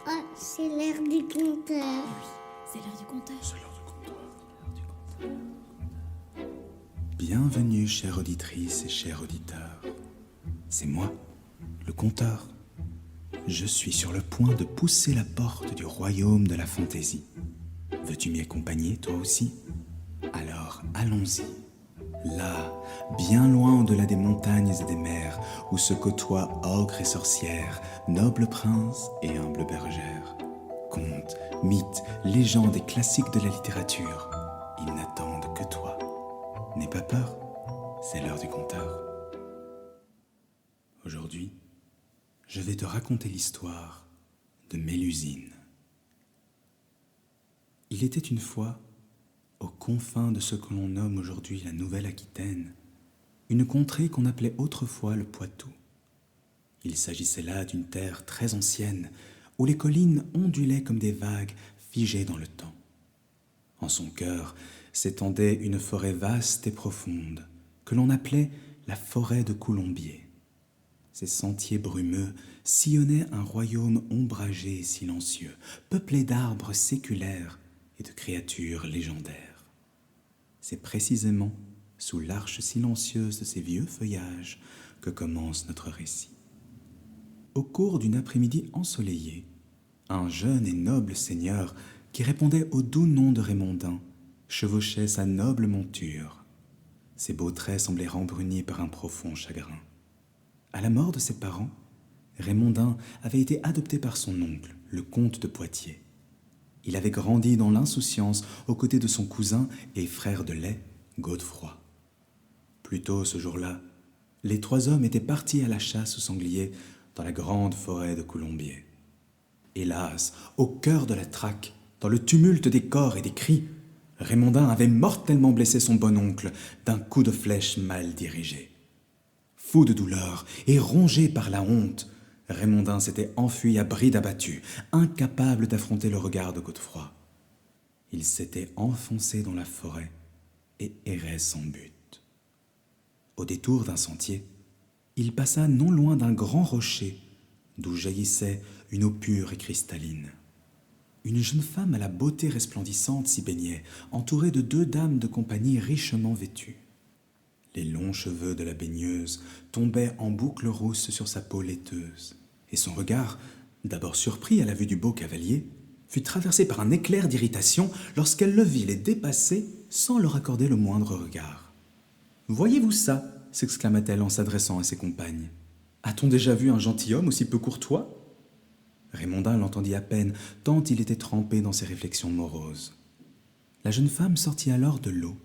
Ah, c'est l'heure du conteur. C'est l'heure du conteur. Bienvenue, chère auditrice et chers auditeurs. C'est moi, le conteur. Je suis sur le point de pousser la porte du royaume de la fantaisie. Veux-tu m'y accompagner, toi aussi? Alors, allons-y. Là, bien loin au-delà des montagnes et des mers, où se côtoient ogres et sorcières, nobles princes et humbles bergères. Contes, mythes, légendes et classiques de la littérature, ils n'attendent que toi. N'aie pas peur, c'est l'heure du conteur. Aujourd'hui, je vais te raconter l'histoire de Mélusine. Il était une fois, aux confins de ce que l'on nomme aujourd'hui la Nouvelle-Aquitaine, une contrée qu'on appelait autrefois le Poitou. Il s'agissait là d'une terre très ancienne, où les collines ondulaient comme des vagues figées dans le temps. En son cœur s'étendait une forêt vaste et profonde, que l'on appelait la forêt de Coulombiers. Ces sentiers brumeux sillonnaient un royaume ombragé et silencieux, peuplé d'arbres séculaires et de créatures légendaires. C'est précisément sous l'arche silencieuse de ces vieux feuillages que commence notre récit. Au cours d'une après-midi ensoleillée, un jeune et noble seigneur qui répondait au doux nom de Raymondin chevauchait sa noble monture. Ses beaux traits semblaient rembrunis par un profond chagrin. À la mort de ses parents, Raymondin avait été adopté par son oncle, le comte de Poitiers. Il avait grandi dans l'insouciance aux côtés de son cousin et frère de lait, Godefroy. Plus tôt ce jour-là, les trois hommes étaient partis à la chasse au sanglier dans la grande forêt de Coulombiers. Hélas, au cœur de la traque, dans le tumulte des corps et des cris, Raymondin avait mortellement blessé son bon oncle d'un coup de flèche mal dirigé. Fou de douleur et rongé par la honte, Raymondin s'était enfui à bride abattue, incapable d'affronter le regard de Godefroy. Il s'était enfoncé dans la forêt et errait sans but. Au détour d'un sentier, il passa non loin d'un grand rocher d'où jaillissait une eau pure et cristalline. Une jeune femme à la beauté resplendissante s'y baignait, entourée de deux dames de compagnie richement vêtues. Les longs cheveux de la baigneuse tombaient en boucles rousses sur sa peau laiteuse, et son regard, d'abord surpris à la vue du beau cavalier, fut traversé par un éclair d'irritation lorsqu'elle le vit les dépasser sans leur accorder le moindre regard. « Voyez-vous ça ?» s'exclama-t-elle en s'adressant à ses compagnes. « A-t-on déjà vu un gentilhomme aussi peu courtois ?» Raymondin l'entendit à peine, tant il était trempé dans ses réflexions moroses. La jeune femme sortit alors de l'eau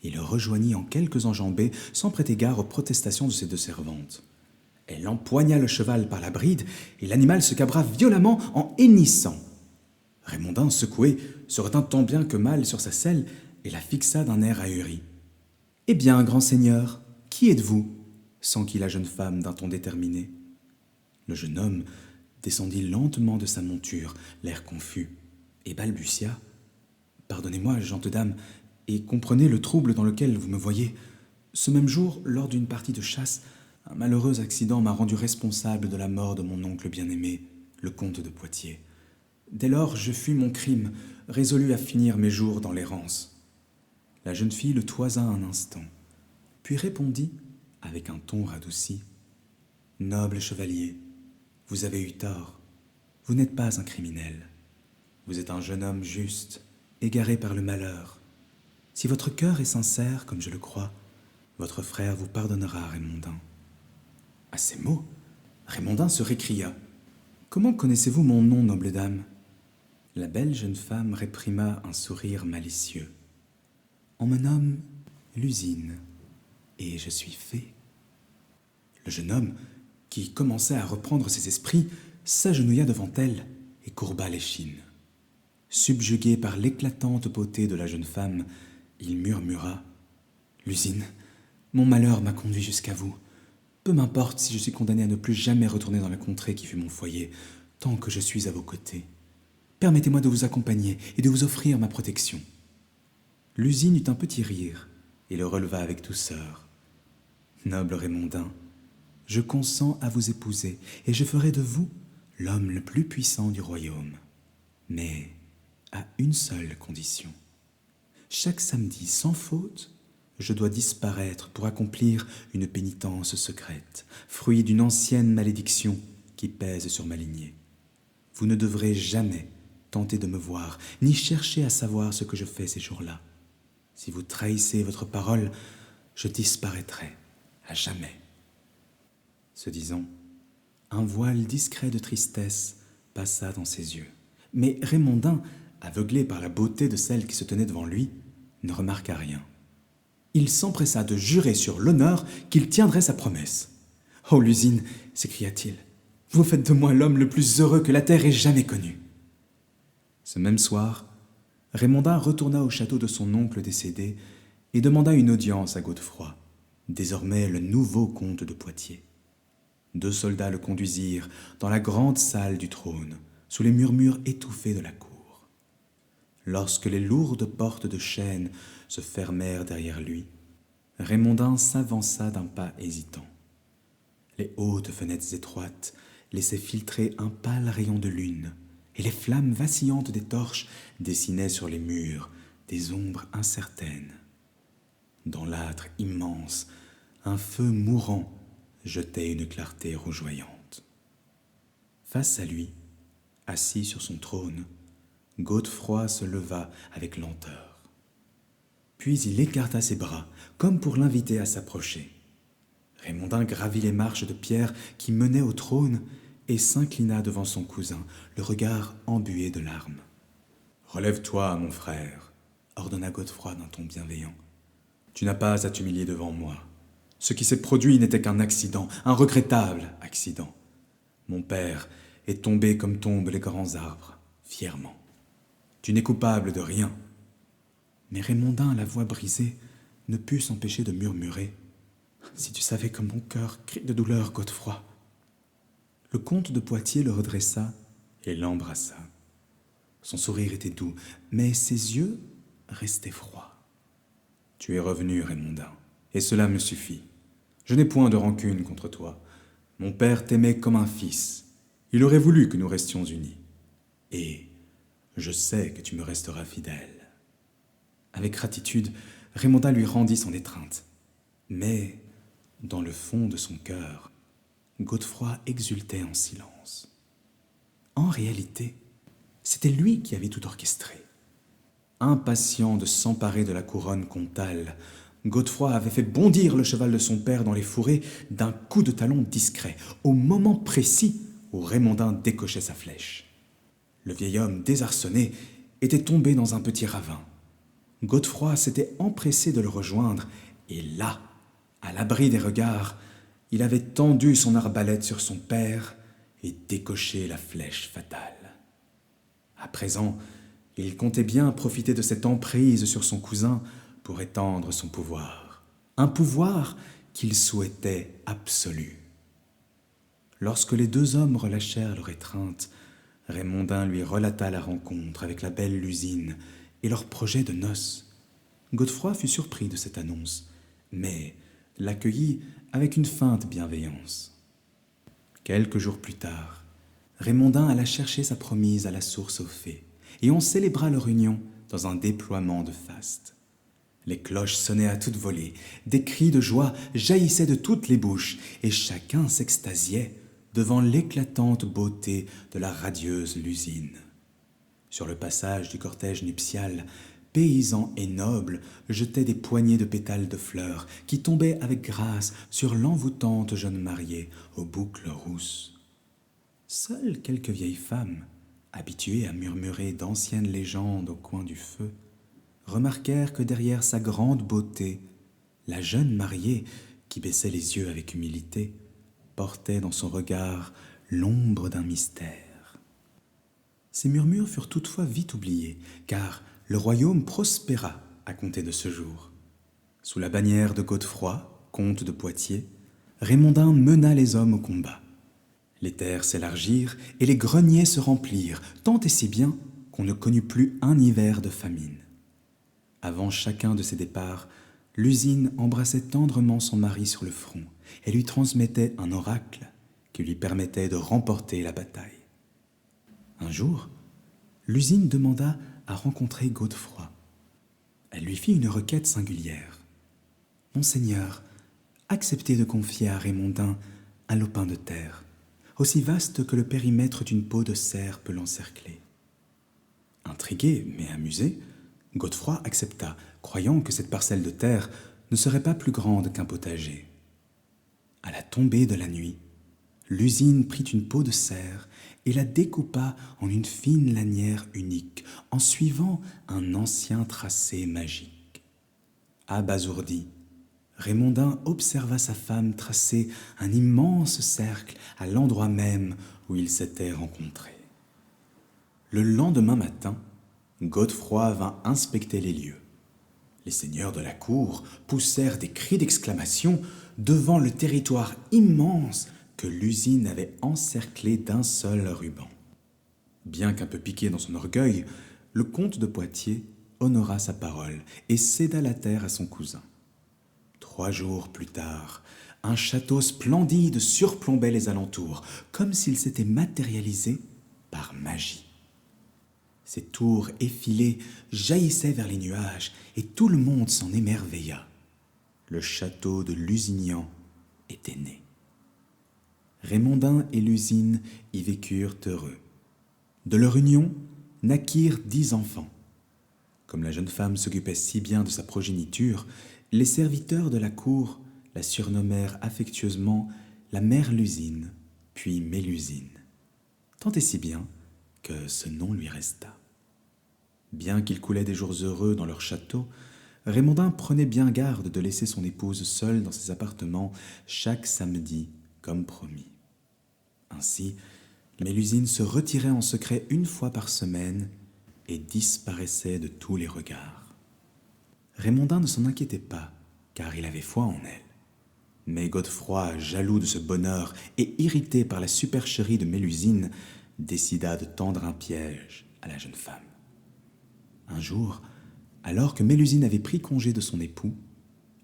et le rejoignit en quelques enjambées sans prêter garde aux protestations de ses deux servantes. Elle empoigna le cheval par la bride et l'animal se cabra violemment en hennissant. Raymondin, secoué, se retint tant bien que mal sur sa selle et la fixa d'un air ahuri. « Eh bien, grand seigneur, qui êtes-vous » s'enquit la jeune femme d'un ton déterminé. Le jeune homme descendit lentement de sa monture, l'air confus, et balbutia. « Pardonnez-moi, gentes dames, et comprenez le trouble dans lequel vous me voyez. Ce même jour, lors d'une partie de chasse, un malheureux accident m'a rendu responsable de la mort de mon oncle bien-aimé, le comte de Poitiers. Dès lors, je fuis mon crime, résolu à finir mes jours dans l'errance. » La jeune fille le toisa un instant, puis répondit, avec un ton radouci. « Noble chevalier, vous avez eu tort. Vous n'êtes pas un criminel. Vous êtes un jeune homme juste, égaré par le malheur. Si votre cœur est sincère, comme je le crois, votre frère vous pardonnera, Raymondin. » À ces mots, Raymondin se récria. « Comment connaissez-vous mon nom, noble dame ?» La belle jeune femme réprima un sourire malicieux. « On me nomme Lusine, et je suis fée. » Le jeune homme, qui commençait à reprendre ses esprits, s'agenouilla devant elle et courba l'échine. Subjugué par l'éclatante beauté de la jeune femme, il murmura « Lusine, mon malheur m'a conduit jusqu'à vous. Peu m'importe si je suis condamné à ne plus jamais retourner dans la contrée qui fut mon foyer, tant que je suis à vos côtés. Permettez-moi de vous accompagner et de vous offrir ma protection. » Lusine eut un petit rire et le releva avec douceur. « Noble Raymondin, je consens à vous épouser et je ferai de vous l'homme le plus puissant du royaume, mais à une seule condition. Chaque samedi, sans faute, je dois disparaître pour accomplir une pénitence secrète, fruit d'une ancienne malédiction qui pèse sur ma lignée. Vous ne devrez jamais tenter de me voir, ni chercher à savoir ce que je fais ces jours-là. Si vous trahissez votre parole, je disparaîtrai à jamais. » Ce disant, un voile discret de tristesse passa dans ses yeux. Mais Raymondin, aveuglé par la beauté de celle qui se tenait devant lui, ne remarqua rien. Il s'empressa de jurer sur l'honneur qu'il tiendrait sa promesse. « Oh, Lusine !» s'écria-t-il, « vous faites de moi l'homme le plus heureux que la terre ait jamais connu. » Ce même soir, Raymondin retourna au château de son oncle décédé et demanda une audience à Godefroy, désormais le nouveau comte de Poitiers. 2 soldats le conduisirent dans la grande salle du trône, sous les murmures étouffés de la cour. Lorsque les lourdes portes de chêne se fermèrent derrière lui, Raymondin s'avança d'un pas hésitant. Les hautes fenêtres étroites laissaient filtrer un pâle rayon de lune, et les flammes vacillantes des torches dessinaient sur les murs des ombres incertaines. Dans l'âtre immense, un feu mourant jetait une clarté rougeoyante. Face à lui, assis sur son trône, Godefroy se leva avec lenteur. Puis il écarta ses bras, comme pour l'inviter à s'approcher. Raymondin gravit les marches de pierre qui menaient au trône et s'inclina devant son cousin, le regard embué de larmes. « Relève-toi, mon frère, » ordonna Godefroy d'un ton bienveillant. « Tu n'as pas à t'humilier devant moi. Ce qui s'est produit n'était qu'un accident, un regrettable accident. Mon père est tombé comme tombent les grands arbres, fièrement. Tu n'es coupable de rien. » Mais Raymondin, la voix brisée, ne put s'empêcher de murmurer. « Si tu savais comme mon cœur crie de douleur, Godefroy. » Le comte de Poitiers le redressa et l'embrassa. Son sourire était doux, mais ses yeux restaient froids. « Tu es revenu, Raymondin, et cela me suffit. Je n'ai point de rancune contre toi. Mon père t'aimait comme un fils. Il aurait voulu que nous restions unis. Et je sais que tu me resteras fidèle. » Avec gratitude, Raymondin lui rendit son étreinte. Mais, dans le fond de son cœur, Godefroy exultait en silence. En réalité, c'était lui qui avait tout orchestré. Impatient de s'emparer de la couronne comtale, Godefroy avait fait bondir le cheval de son père dans les fourrés d'un coup de talon discret, au moment précis où Raymondin décochait sa flèche. Le vieil homme désarçonné était tombé dans un petit ravin. Godefroy s'était empressé de le rejoindre, et là, à l'abri des regards, il avait tendu son arbalète sur son père et décoché la flèche fatale. À présent, il comptait bien profiter de cette emprise sur son cousin pour étendre son pouvoir. Un pouvoir qu'il souhaitait absolu. Lorsque les 2 hommes relâchèrent leur étreinte, Raymondin lui relata la rencontre avec la belle Lusine et leur projet de noces. Godefroy fut surpris de cette annonce, mais l'accueillit avec une feinte bienveillance. Quelques jours plus tard, Raymondin alla chercher sa promise à la source aux fées, et on célébra leur union dans un déploiement de faste. Les cloches sonnaient à toute volée, des cris de joie jaillissaient de toutes les bouches, et chacun s'extasiait devant l'éclatante beauté de la radieuse Lusine. Sur le passage du cortège nuptial, paysans et nobles jetaient des poignées de pétales de fleurs qui tombaient avec grâce sur l'envoûtante jeune mariée aux boucles rousses. Seules quelques vieilles femmes, habituées à murmurer d'anciennes légendes au coin du feu, remarquèrent que derrière sa grande beauté, la jeune mariée, qui baissait les yeux avec humilité, portait dans son regard l'ombre d'un mystère. Ces murmures furent toutefois vite oubliés, car le royaume prospéra à compter de ce jour. Sous la bannière de Godefroy, comte de Poitiers, Raymondin mena les hommes au combat. Les terres s'élargirent et les greniers se remplirent, tant et si bien qu'on ne connut plus un hiver de famine. Avant chacun de ses départs, Lusine embrassait tendrement son mari sur le front et lui transmettait un oracle qui lui permettait de remporter la bataille. Un jour, l'usine demanda à rencontrer Godefroy. Elle lui fit une requête singulière. « Monseigneur, acceptez de confier à Raymondin un lopin de terre, aussi vaste que le périmètre d'une peau de cerf peut l'encercler. » Intrigué, mais amusé, Godefroy accepta, croyant que cette parcelle de terre ne serait pas plus grande qu'un potager. À la tombée de la nuit, l'usine prit une peau de cerf et la découpa en une fine lanière unique, en suivant un ancien tracé magique. Abasourdi, Raymondin observa sa femme tracer un immense cercle à l'endroit même où ils s'étaient rencontrés. Le lendemain matin, Godefroy vint inspecter les lieux. Les seigneurs de la cour poussèrent des cris d'exclamation devant le territoire immense que l'usine avait encerclé d'un seul ruban. Bien qu'un peu piqué dans son orgueil, le comte de Poitiers honora sa parole et céda la terre à son cousin. 3 jours plus tard, un château splendide surplombait les alentours, comme s'il s'était matérialisé par magie. Ses tours effilées jaillissaient vers les nuages et tout le monde s'en émerveilla. Le château de Lusignan était né. Raymondin et l'usine y vécurent heureux. De leur union naquirent 10 enfants. Comme la jeune femme s'occupait si bien de sa progéniture, les serviteurs de la cour la surnommèrent affectueusement la mère Lusine, puis Mélusine. Tant et si bien que ce nom lui resta. Bien qu'il coulait des jours heureux dans leur château, Raymondin prenait bien garde de laisser son épouse seule dans ses appartements chaque samedi, comme promis. Ainsi, Mélusine se retirait en secret 1 fois par semaine et disparaissait de tous les regards. Raymondin ne s'en inquiétait pas, car il avait foi en elle. Mais Godefroy, jaloux de ce bonheur et irrité par la supercherie de Mélusine, décida de tendre un piège à la jeune femme. Un jour, alors que Mélusine avait pris congé de son époux,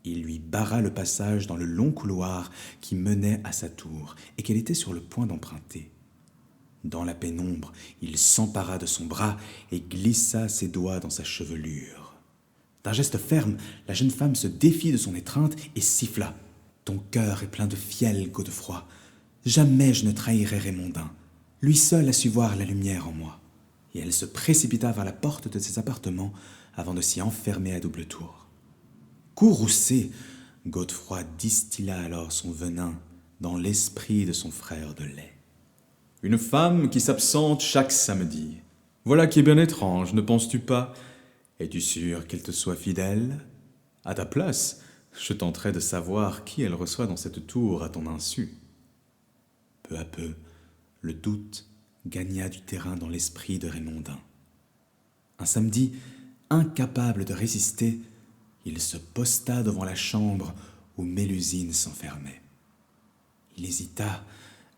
il lui barra le passage dans le long couloir qui menait à sa tour et qu'elle était sur le point d'emprunter. Dans la pénombre, il s'empara de son bras et glissa ses doigts dans sa chevelure. D'un geste ferme, la jeune femme se défit de son étreinte et siffla. « Ton cœur est plein de fiel, Godefroy. Jamais je ne trahirai Raymondin. Lui seul a su voir la lumière en moi. » Et elle se précipita vers la porte de ses appartements avant de s'y enfermer à double tour. Courroucé, Godefroy distilla alors son venin dans l'esprit de son frère de lait. « Une femme qui s'absente chaque samedi. Voilà qui est bien étrange, ne penses-tu pas ? Es-tu sûr qu'elle te soit fidèle ? À ta place, je tenterai de savoir qui elle reçoit dans cette tour à ton insu. » Peu à peu, le doute gagna du terrain dans l'esprit de Raymondin. Un samedi, incapable de résister, il se posta devant la chambre où Mélusine s'enfermait. Il hésita,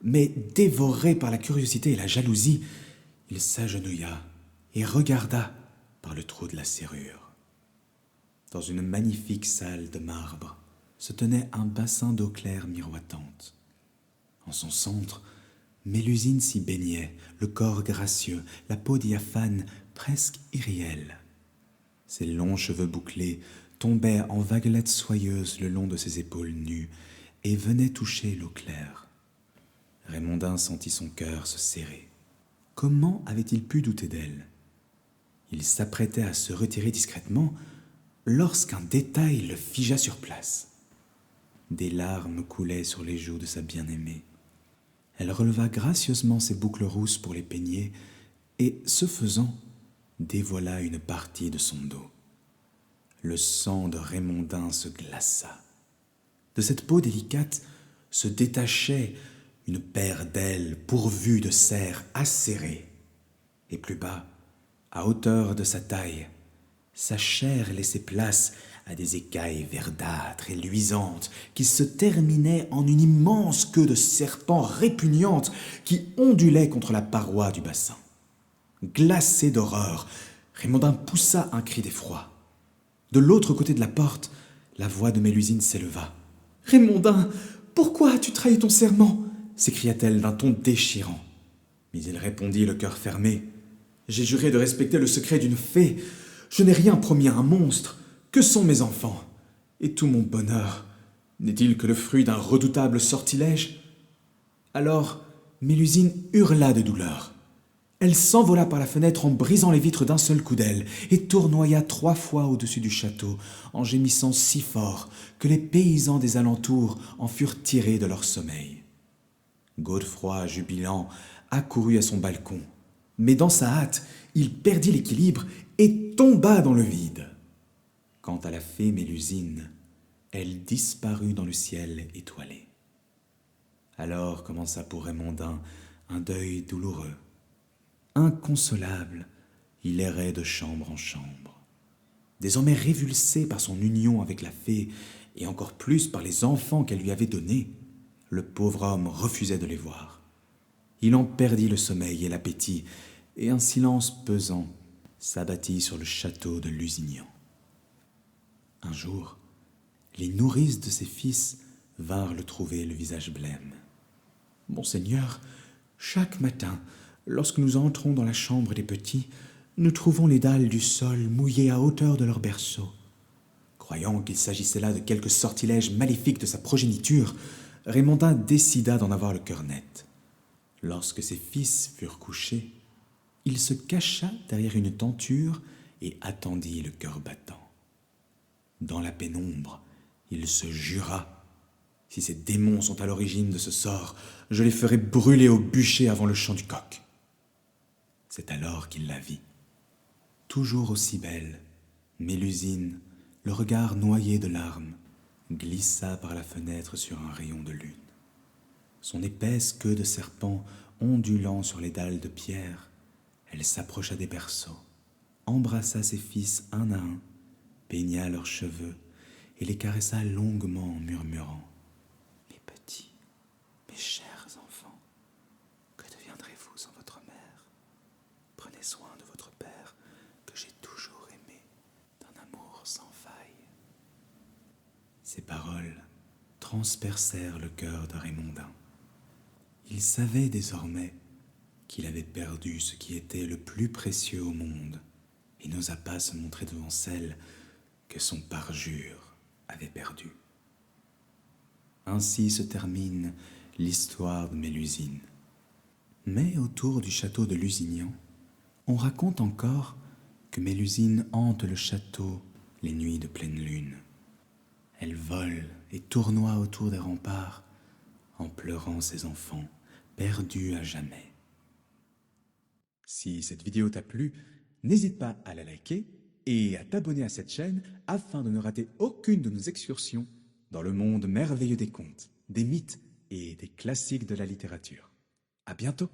mais dévoré par la curiosité et la jalousie, il s'agenouilla et regarda par le trou de la serrure. Dans une magnifique salle de marbre se tenait un bassin d'eau claire miroitante. En son centre, Mélusine s'y baignait, le corps gracieux, la peau diaphane, presque irréelle. Ses longs cheveux bouclés tombaient en vaguelettes soyeuses le long de ses épaules nues et venaient toucher l'eau claire. Raymondin sentit son cœur se serrer. Comment avait-il pu douter d'elle ? Il s'apprêtait à se retirer discrètement lorsqu'un détail le figea sur place. Des larmes coulaient sur les joues de sa bien-aimée. Elle releva gracieusement ses boucles rousses pour les peigner et, ce faisant, dévoila une partie de son dos. Le sang de Raymondin se glaça. De cette peau délicate se détachait une paire d'ailes pourvues de serres acérées. Et plus bas, à hauteur de sa taille, sa chair laissait place à des écailles verdâtres et luisantes qui se terminaient en une immense queue de serpent répugnante qui ondulait contre la paroi du bassin. Glacé d'horreur, Raymondin poussa un cri d'effroi. De l'autre côté de la porte, la voix de Mélusine s'éleva. « Raymondin, pourquoi as-tu trahi ton serment ?» s'écria-t-elle d'un ton déchirant. Mais il répondit le cœur fermé. « J'ai juré de respecter le secret d'une fée. Je n'ai rien promis à un monstre. Que sont mes enfants? Et tout mon bonheur n'est-il que le fruit d'un redoutable sortilège ?» Alors, Mélusine hurla de douleur. Elle s'envola par la fenêtre en brisant les vitres d'un seul coup d'aile et tournoya 3 fois au-dessus du château, en gémissant si fort que les paysans des alentours en furent tirés de leur sommeil. Godefroy, jubilant, accourut à son balcon, mais dans sa hâte, il perdit l'équilibre et tomba dans le vide. Quant à la fée Mélusine, elle disparut dans le ciel étoilé. Alors commença pour Raymondin un deuil douloureux. Inconsolable, il errait de chambre en chambre. Désormais révulsé par son union avec la fée, et encore plus par les enfants qu'elle lui avait donnés, le pauvre homme refusait de les voir. Il en perdit le sommeil et l'appétit, et un silence pesant s'abattit sur le château de Lusignan. Un jour, les nourrices de ses fils vinrent le trouver le visage blême. « Monseigneur, chaque matin, lorsque nous entrons dans la chambre des petits, nous trouvons les dalles du sol mouillées à hauteur de leur berceau. » Croyant qu'il s'agissait là de quelque sortilège maléfique de sa progéniture, Raymondin décida d'en avoir le cœur net. Lorsque ses fils furent couchés, il se cacha derrière une tenture et attendit le cœur battant. Dans la pénombre, il se jura: « Si ces démons sont à l'origine de ce sort, je les ferai brûler au bûcher avant le chant du coq. » C'est alors qu'il la vit. Toujours aussi belle, Mélusine, le regard noyé de larmes, glissa par la fenêtre sur un rayon de lune. Son épaisse queue de serpent ondulant sur les dalles de pierre, elle s'approcha des berceaux, embrassa ses fils un à un, peigna leurs cheveux et les caressa longuement en murmurant: « Mes petits, mes chers enfants, que deviendrez-vous sans votre mère? Prenez soin de votre père que j'ai toujours aimé d'un amour sans faille. » Ces paroles transpercèrent le cœur de Raymondin. Il savait désormais qu'il avait perdu ce qui était le plus précieux au monde et n'osa pas se montrer devant celle que son parjure avait perdue. Ainsi se termine l'histoire de Mélusine. Mais autour du château de Lusignan, on raconte encore que Mélusine hante le château les nuits de pleine lune. Elle vole et tournoie autour des remparts en pleurant ses enfants, perdus à jamais. Si cette vidéo t'a plu, n'hésite pas à la liker et à t'abonner à cette chaîne afin de ne rater aucune de nos excursions dans le monde merveilleux des contes, des mythes et des classiques de la littérature. À bientôt!